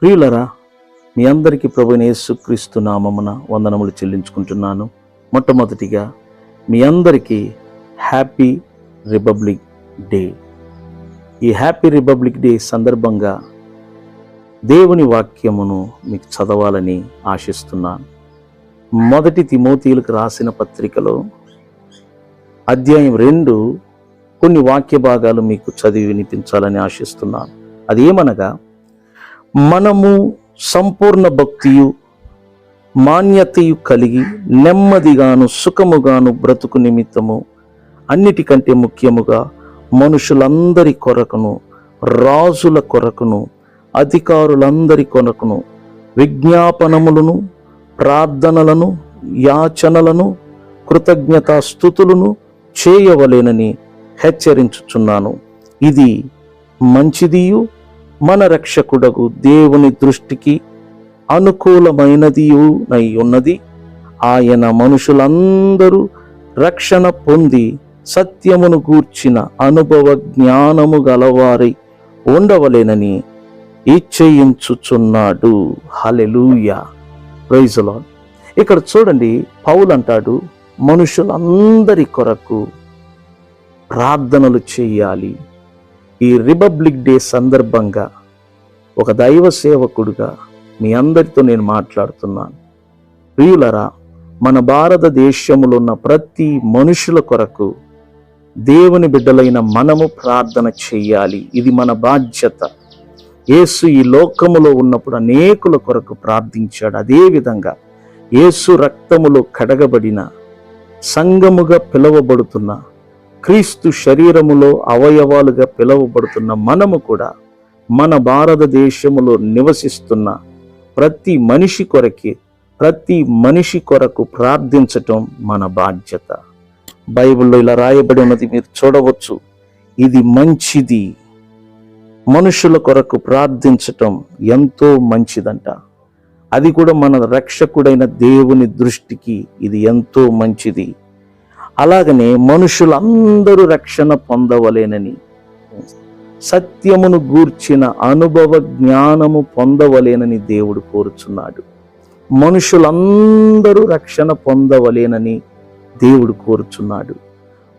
ప్రియులరా, మీ అందరికీ ప్రభువైన యేసుక్రీస్తు నామమున వందనములు చెల్లించుకుంటున్నాను. మొట్టమొదటిగా మీ అందరికీ హ్యాపీ రిపబ్లిక్ డే. ఈ హ్యాపీ రిపబ్లిక్ డే సందర్భంగా దేవుని వాక్యమును మీకు చదవాలని ఆశిస్తున్నాను. మొదటి తిమోతీయులకు రాసిన పత్రికలో అధ్యాయం 2 కొన్ని వాక్య భాగాలు మీకు చదివి వినిపించాలని ఆశిస్తున్నాను. అదేమనగా, మనము సంపూర్ణ భక్తియు మాన్యతయు కలిగి నెమ్మదిగాను సుఖముగాను బ్రతుకు నిమిత్తము అన్నిటికంటే ముఖ్యముగా మనుషులందరి కొరకును, రాజుల కొరకును, అధికారులందరి కొరకును విజ్ఞాపనములను, ప్రార్థనలను, యాచనలను, కృతజ్ఞతాస్తుతులను చేయవలెనని హెచ్చరించుచున్నాను. ఇది మంచిదియు మన రక్షకుడగు దేవుని దృష్టికి అనుకూలమైనదియునై ఉన్నది. ఆయన మనుషులందరూ రక్షణ పొంది సత్యమును గూర్చిన అనుభవ జ్ఞానము గలవారై ఉండవలెనని ఇచ్చయించుచున్నాడు. హల్లెలూయా, ప్రైజ్ ది లార్డ్. ఇక్కడ చూడండి, పౌలు అంటాడు, మనుషులందరి కొరకు ప్రార్థనలు చేయాలి. ఈ రిపబ్లిక్ డే సందర్భంగా ఒక దైవ సేవకుడుగా మీ అందరితో నేను మాట్లాడుతున్నాను. ప్రియులరా, మన భారతదేశంలో ఉన్న ప్రతి మనుషుల కొరకు దేవుని బిడ్డలైన మనము ప్రార్థన చేయాలి. ఇది మన బాధ్యత. యేసు ఈ లోకములో ఉన్నప్పుడు అనేకుల కొరకు ప్రార్థించాడు. అదేవిధంగా యేసు రక్తములో కడగబడిన సంఘముగా పిలువబడుతున్న, క్రీస్తు శరీరములో అవయవాలుగా పిలువబడుతున్న మనము కూడా మన భారతదేశములో నివసిస్తున్న ప్రతి మనిషి కొరకు ప్రార్థించటం మన బాధ్యత. బైబిల్లో ఇలా రాయబడి ఉన్నది, మీరు చూడవచ్చు. ఇది మంచిది. మనుషుల కొరకు ప్రార్థించటం ఎంతో మంచిదంట. అది కూడా మన రక్షకుడైన దేవుని దృష్టికి ఇది ఎంతో మంచిది. అలాగనే మనుషులందరూ రక్షణ పొందవలేనని, సత్యమును గూర్చిన అనుభవ జ్ఞానము పొందవలేనని దేవుడు కోరుచున్నాడు. మనుషులందరూ రక్షణ పొందవలేనని దేవుడు కోరుచున్నాడు.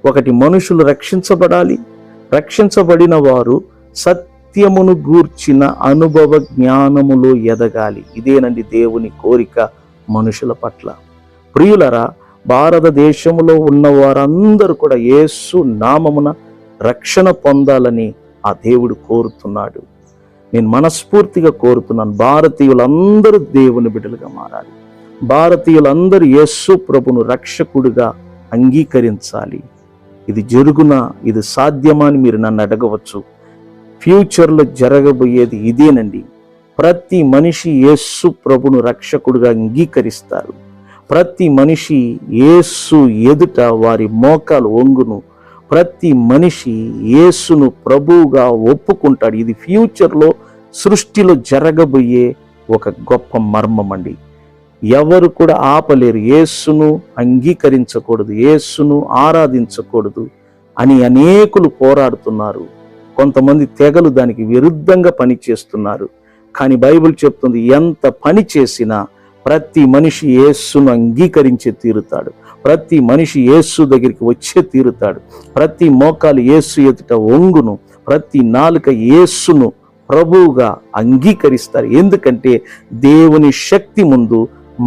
ఒకటి, మనుషులు రక్షించబడాలి. రక్షించబడిన వారు సత్యమును గూర్చిన అనుభవ జ్ఞానములో ఎదగాలి. ఇదేనండి దేవుని కోరిక మనుషుల పట్ల. ప్రియులరా, భారతదేశంలో ఉన్న వారందరూ కూడా యేసు నామమున రక్షణ పొందాలని ఆ దేవుడు కోరుతున్నాడు. నేను మనస్ఫూర్తిగా కోరుతున్నాను, భారతీయులందరూ దేవుని బిడ్డలుగా మారాలి. భారతీయులందరూ యేసు ప్రభును రక్షకుడిగా అంగీకరించాలి. ఇది జరుగునా, ఇది సాధ్యమా అని మీరు నన్ను అడగవచ్చు. ఫ్యూచర్లో జరగబోయేది ఇదేనండి. ప్రతి మనిషి యేసు ప్రభును రక్షకుడిగా అంగీకరిస్తారు. ప్రతి మనిషి యేసు ఎదుట వారి మోకాలు వంగును. ప్రతి మనిషి యేసును ప్రభువుగా ఒప్పుకుంటాడు. ఇది ఫ్యూచర్లో సృష్టిలో జరగబోయే ఒక గొప్ప మర్మం అండి. ఎవరు కూడా ఆపలేరు. యేసును అంగీకరించకూడదు, యేసును ఆరాధించకూడదు అని అనేకులు పోరాడుతున్నారు. కొంతమంది తెగలు దానికి విరుద్ధంగా పనిచేస్తున్నారు. కానీ బైబిల్ చెప్తుంది, ఎంత పని చేసినా ప్రతి మనిషి యేసును అంగీకరించే తీరుతాడు. ప్రతి మనిషి యేసు దగ్గరికి వచ్చే తీరుతాడు. ప్రతి మోకాలు యేసు ఎదుట వంగును. ప్రతి నాలుక యేసును ప్రభువుగా అంగీకరిస్తారు. ఎందుకంటే దేవుని శక్తి ముందు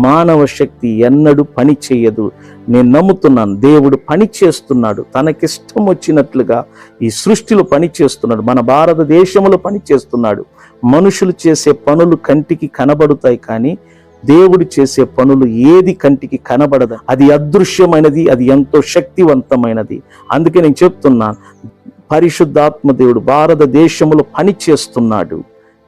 మానవ శక్తి ఎన్నడూ పని చేయదు. నేను నమ్ముతున్నాను, దేవుడు పని చేస్తున్నాడు. తనకిష్టం వచ్చినట్లుగా ఈ సృష్టిలో పని చేస్తున్నాడు. మన భారతదేశంలో పని చేస్తున్నాడు. మనుషులు చేసే పనులు కంటికి కనబడుతాయి, కానీ దేవుడు చేసే పనులు ఏది కంటికి కనబడదు. అది అదృశ్యమైనది, అది ఎంతో శక్తివంతమైనది. అందుకే నేను చెప్తున్నాను, పరిశుద్ధాత్మ దేవుడు భారతదేశంలో పని చేస్తున్నాడు.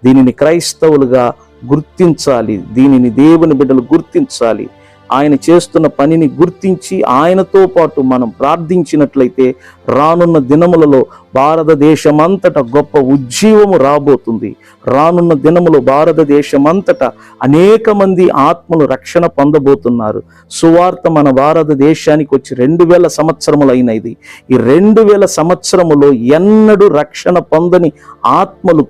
దీనిని క్రైస్తవులుగా గుర్తించాలి. దీనిని దేవుని బిడ్డలు గుర్తించాలి. ఆయన చేస్తున్న పనిని గుర్తించి ఆయనతో పాటు మనం ప్రార్థించినట్లయితే రానున్న దినములలో భారతదేశమంతటా గొప్ప ఉజ్జీవము రాబోతుంది. రానున్న దినములో భారతదేశమంతటా అనేక మంది ఆత్మలు రక్షణ పొందబోతున్నారు. సువార్త మన భారతదేశానికి వచ్చి 2000 సంవత్సరములు అయినది. ఈ 2000 సంవత్సరములో ఎన్నడూ రక్షణ పొందని ఆత్మలు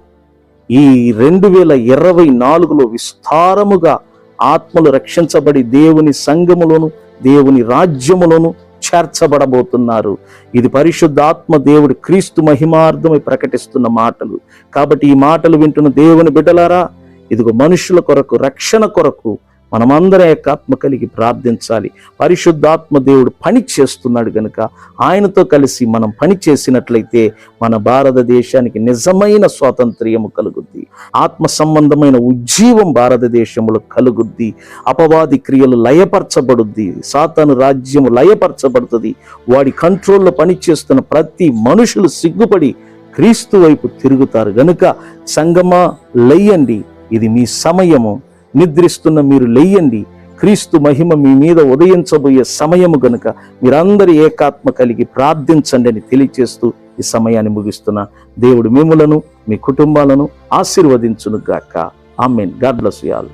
ఈ 2024లో విస్తారముగా ఆత్మలు రక్షించబడి దేవుని సంఘములోను దేవుని రాజ్యములోను చేర్చబడబోతున్నారు. ఇది పరిశుద్ధాత్మ దేవుడు క్రీస్తు మహిమార్థమై ప్రకటిస్తున్న మాటలు. కాబట్టి ఈ మాటలు వింటున్న దేవుని బిడ్డలారా, ఇదిగో మనుషుల కొరకు, రక్షణ కొరకు మనమందరం ఏకాత్మ కలిగి ప్రార్థించాలి. పరిశుద్ధాత్మ దేవుడు పని చేస్తున్నాడు గనుక ఆయనతో కలిసి మనం పని చేసినట్లయితే మన భారతదేశానికి నిజమైన స్వాతంత్ర్యము కలుగుద్ది. ఆత్మ సంబంధమైన ఉజ్జీవం భారతదేశంలో కలుగుద్ది. అపవాది క్రియలు లయపరచబడుద్ది. సాతాను రాజ్యము లయపరచబడుతుంది. వాడి కంట్రోల్లో పనిచేస్తున్న ప్రతి మనుషులు సిగ్గుపడి క్రీస్తు వైపు తిరుగుతారు. గనుక సంగమా లెయ్యండి, ఇది మీ సమయము. నిద్రిస్తున్న మీరు లెయ్యండి, క్రీస్తు మహిమ మీ మీద ఉదయించబోయే సమయము గనుక మీరందరూ ఏకాత్మ కలిగి ప్రార్థించండి అని తెలియచేస్తూ ఈ సమయాన్ని ముగిస్తున్నా. దేవుడు మిమ్ములను, మీ కుటుంబాలను ఆశీర్వదించును గాక. ఆమేన్. God bless you all.